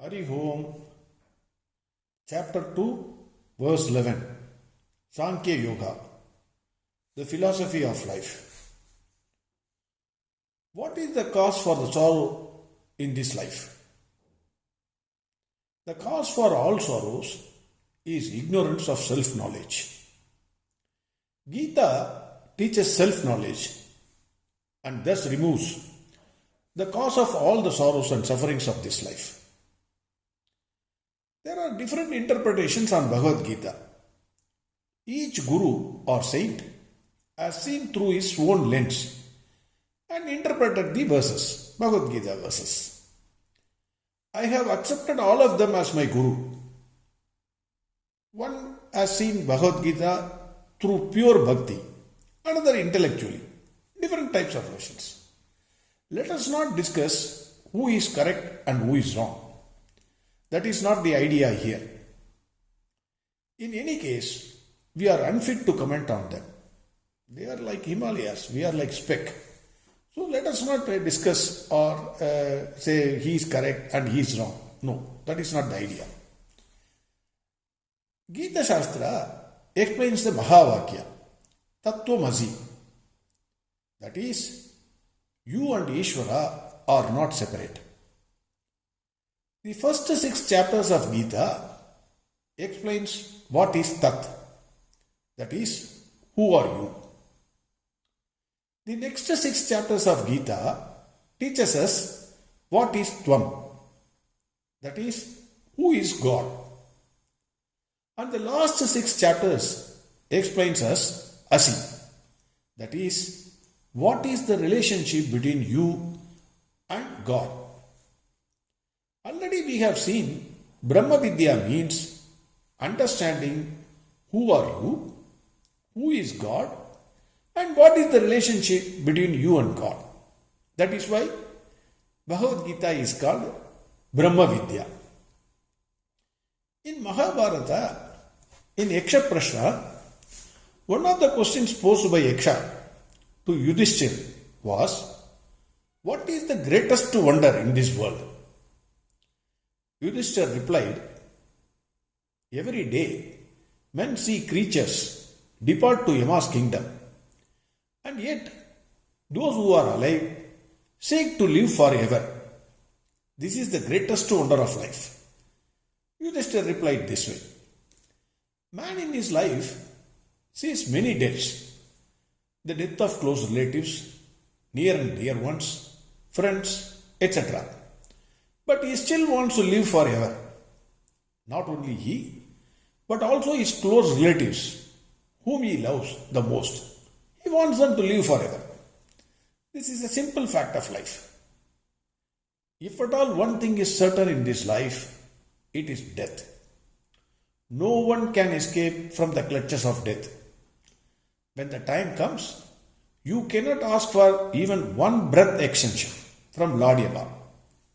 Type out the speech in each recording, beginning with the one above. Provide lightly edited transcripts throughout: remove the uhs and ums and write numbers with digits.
Hari Om, Ch.2 Verse 11, Sankhya Yoga, the philosophy of life. What is the cause for the sorrow in this life? The cause for all sorrows is ignorance of self-knowledge. Gita teaches self-knowledge and thus removes the cause of all the sorrows and sufferings of this life. There are different interpretations on Bhagavad Gita. Each guru or saint has seen through his own lens and interpreted the verses, Bhagavad Gita verses. I have accepted all of them as my guru. One has seen Bhagavad Gita through pure bhakti, another intellectually. Different types of versions. Let us not discuss who is correct and who is wrong. That is not the idea here. In any case, we are unfit to comment on them. They are like Himalayas, we are like speck. So let us not discuss or say he is correct and he is wrong. No, that is not the idea. Gita Shastra explains the Mahavakya, Tattvamasi. That is, you and Ishvara are not separate. The first 6 chapters of Gita explains what is Tat. That is, who are you? The next 6 chapters of Gita teaches us what is Tvam. That is, who is God. And the last 6 chapters explains us Asi. That is, what is the relationship between you and God. Already we have seen Brahma Vidya means understanding who are you, who is God, and what is the relationship between you and God. That is why Bhagavad Gita is called Brahma Vidya. In Mahabharata, in Yaksha Prashna, one of the questions posed by Yaksha to Yudhishthira was, what is the greatest wonder in this world? Yudhishthira replied, every day men see creatures depart to Yama's kingdom, and yet those who are alive seek to live forever. This is the greatest wonder of life. Yudhishthira replied this way, man in his life sees many deaths, the death of close relatives, near and dear ones, friends, etc. But he still wants to live forever. Not only he, but also his close relatives, whom he loves the most. He wants them to live forever. This is a simple fact of life. If at all one thing is certain in this life, it is death. No one can escape from the clutches of death. When the time comes, you cannot ask for even one breath extension from Lord Yama.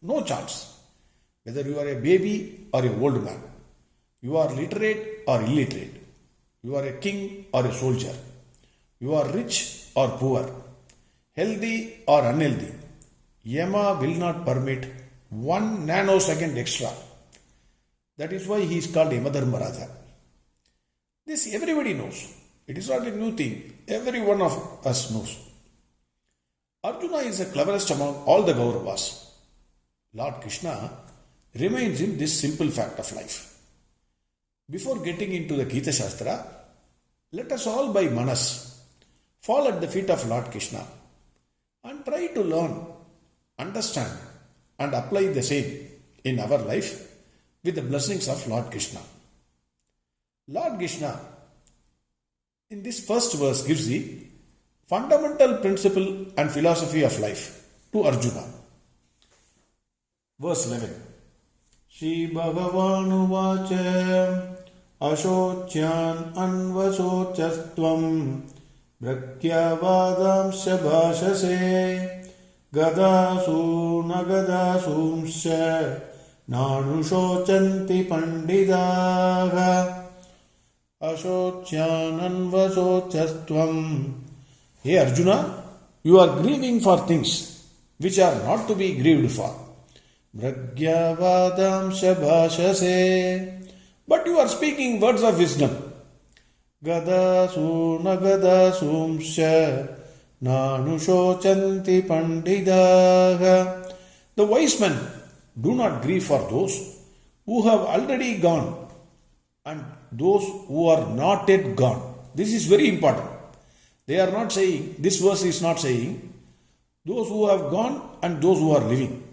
No chance. Whether you are a baby or an old man, you are literate or illiterate, you are a king or a soldier, you are rich or poor, healthy or unhealthy, Yama will not permit 1 nanosecond extra. That is why he is called Yamadharmaraja. This everybody knows. It is not a new thing. Every one of us knows. Arjuna is the cleverest among all the Kauravas. Lord Krishna reminds him this simple fact of life. Before getting into the Gita Shastra, let us all by Manas fall at the feet of Lord Krishna and try to learn, understand and apply the same in our life with the blessings of Lord Krishna. Lord Krishna in this first verse gives the fundamental principle and philosophy of life to Arjuna. Verse 11. Shri Bhagavan Uvacha Ashocyan Anvasochastvam Vrakyavadamsya Bhashase Gadasu Nagadasumsya Nanushocanti Pandidaha Ashocyananvasochastvam. Hey Arjuna, you are grieving for things which are not to be grieved for. Bragyavadamsha bhashase. But you are speaking words of wisdom. Gadasu nagadasumsha nanushochanti pandidaha. The wise men do not grieve for those who have already gone and those who are not yet gone. This is very important. They are not saying, this verse is not saying, those who have gone and those who are living.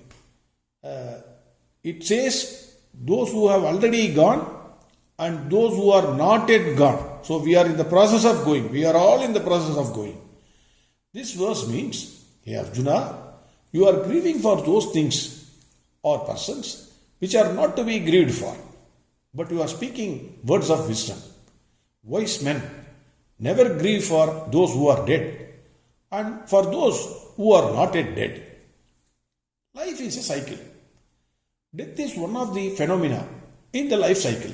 It says, those who have already gone and those who are not yet gone. So we are in the process of going. We are all in the process of going. This verse means, hey Arjuna, you are grieving for those things or persons which are not to be grieved for. But you are speaking words of wisdom. Wise men never grieve for those who are dead and for those who are not yet dead. Life is a cycle. Death is one of the phenomena in the life cycle.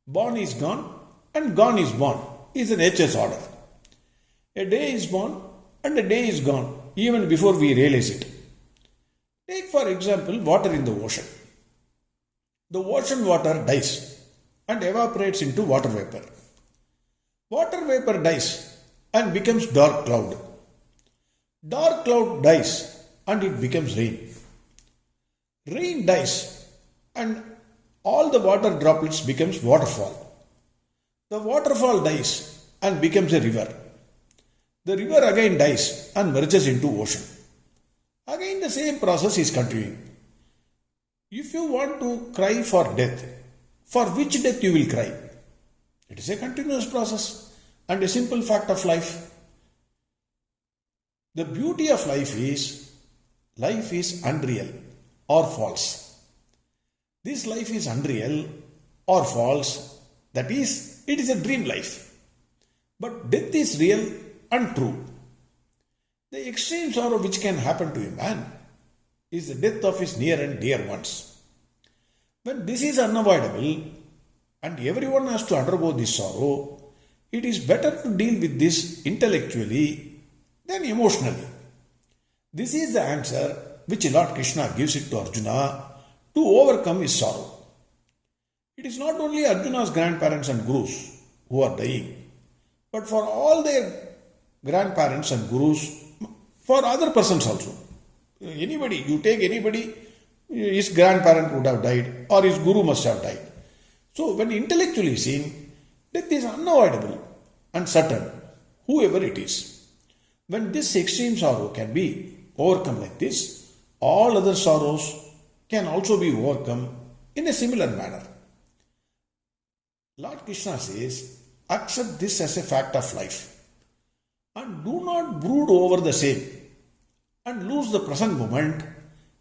Born is gone and gone is born is the nature's order. A day is born and a day is gone even before we realize it. Take for example water in the ocean. The ocean water dies and evaporates into water vapor. Water vapor dies and becomes dark cloud. Dark cloud dies and it becomes rain. Rain dies and all the water droplets becomes waterfall. The waterfall dies and becomes a river. The river again dies and merges into ocean. Again the same process is continuing. If you want to cry for death, for which death you will cry? It is a continuous process and a simple fact of life. The beauty of life is unreal or false. This life is unreal or false, that is, it is a dream life. But death is real and true. The extreme sorrow which can happen to a man is the death of his near and dear ones. When this is unavoidable and everyone has to undergo this sorrow, it is better to deal with this intellectually than emotionally. This is the answer which Lord Krishna gives it to Arjuna to overcome his sorrow. It is not only Arjuna's grandparents and gurus who are dying, but for all their grandparents and gurus, for other persons also. Anybody, you take anybody, his grandparent would have died or his guru must have died. So when intellectually seen, death is unavoidable and certain, whoever it is. When this extreme sorrow can be overcome like this, all other sorrows can also be overcome in a similar manner. Lord Krishna says, accept this as a fact of life and do not brood over the same and lose the present moment,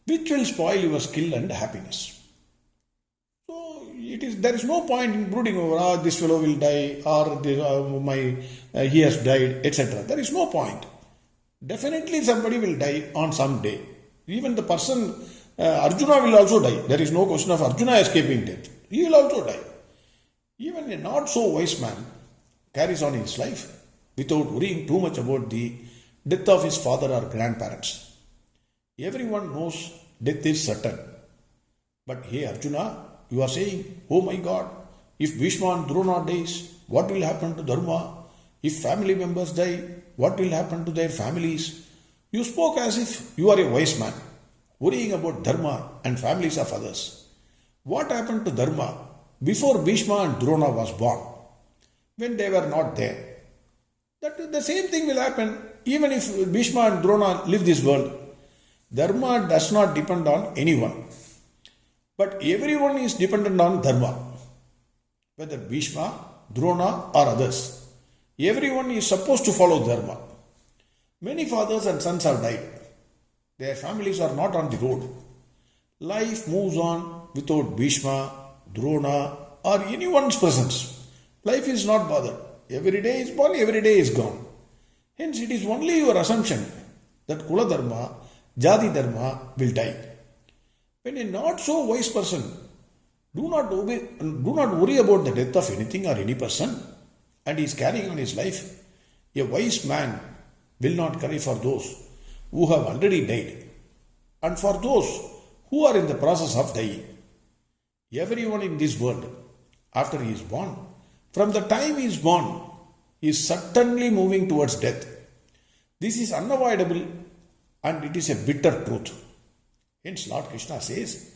which will spoil your skill and happiness. So there is no point in brooding over, this fellow will die or he has died, etc. There is no point. Definitely somebody will die on some day. Even the person, Arjuna will also die. There is no question of Arjuna escaping death. He will also die. Even a not so wise man carries on his life without worrying too much about the death of his father or grandparents. Everyone knows death is certain. But hey Arjuna, you are saying, oh my God, if Bhishma and Drona dies, what will happen to Dharma? If family members die, what will happen to their families? You spoke as if you are a wise man, worrying about Dharma and families of others. What happened to Dharma before Bhishma and Drona was born, when they were not there? That the same thing will happen even if Bhishma and Drona leave this world. Dharma does not depend on anyone. But everyone is dependent on Dharma. Whether Bhishma, Drona or others. Everyone is supposed to follow Dharma. Many fathers and sons have died. Their families are not on the road. Life moves on without Bhishma, Drona or anyone's presence. Life is not bothered. Every day is born, every day is gone. Hence it is only your assumption that Kula Dharma, Jadi Dharma will die. When a not so wise person do not worry about the death of anything or any person and is carrying on his life, a wise man will not cry for those who have already died and for those who are in the process of dying. Everyone in this world, after he is born, from the time he is born, is certainly moving towards death. This is unavoidable and it is a bitter truth. Hence, Lord Krishna says,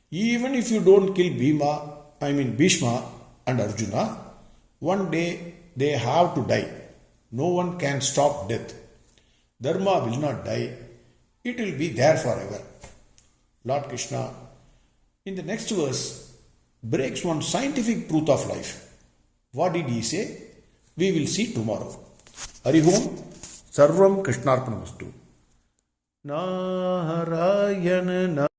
even if you don't kill Bhishma and Arjuna, one day they have to die. No one can stop death. Dharma will not die. It will be there forever. Lord Krishna, in the next verse, breaks one scientific truth of life. What did he say? We will see tomorrow. Hari Om, Sarvam Krishnarpanamastu. Narayana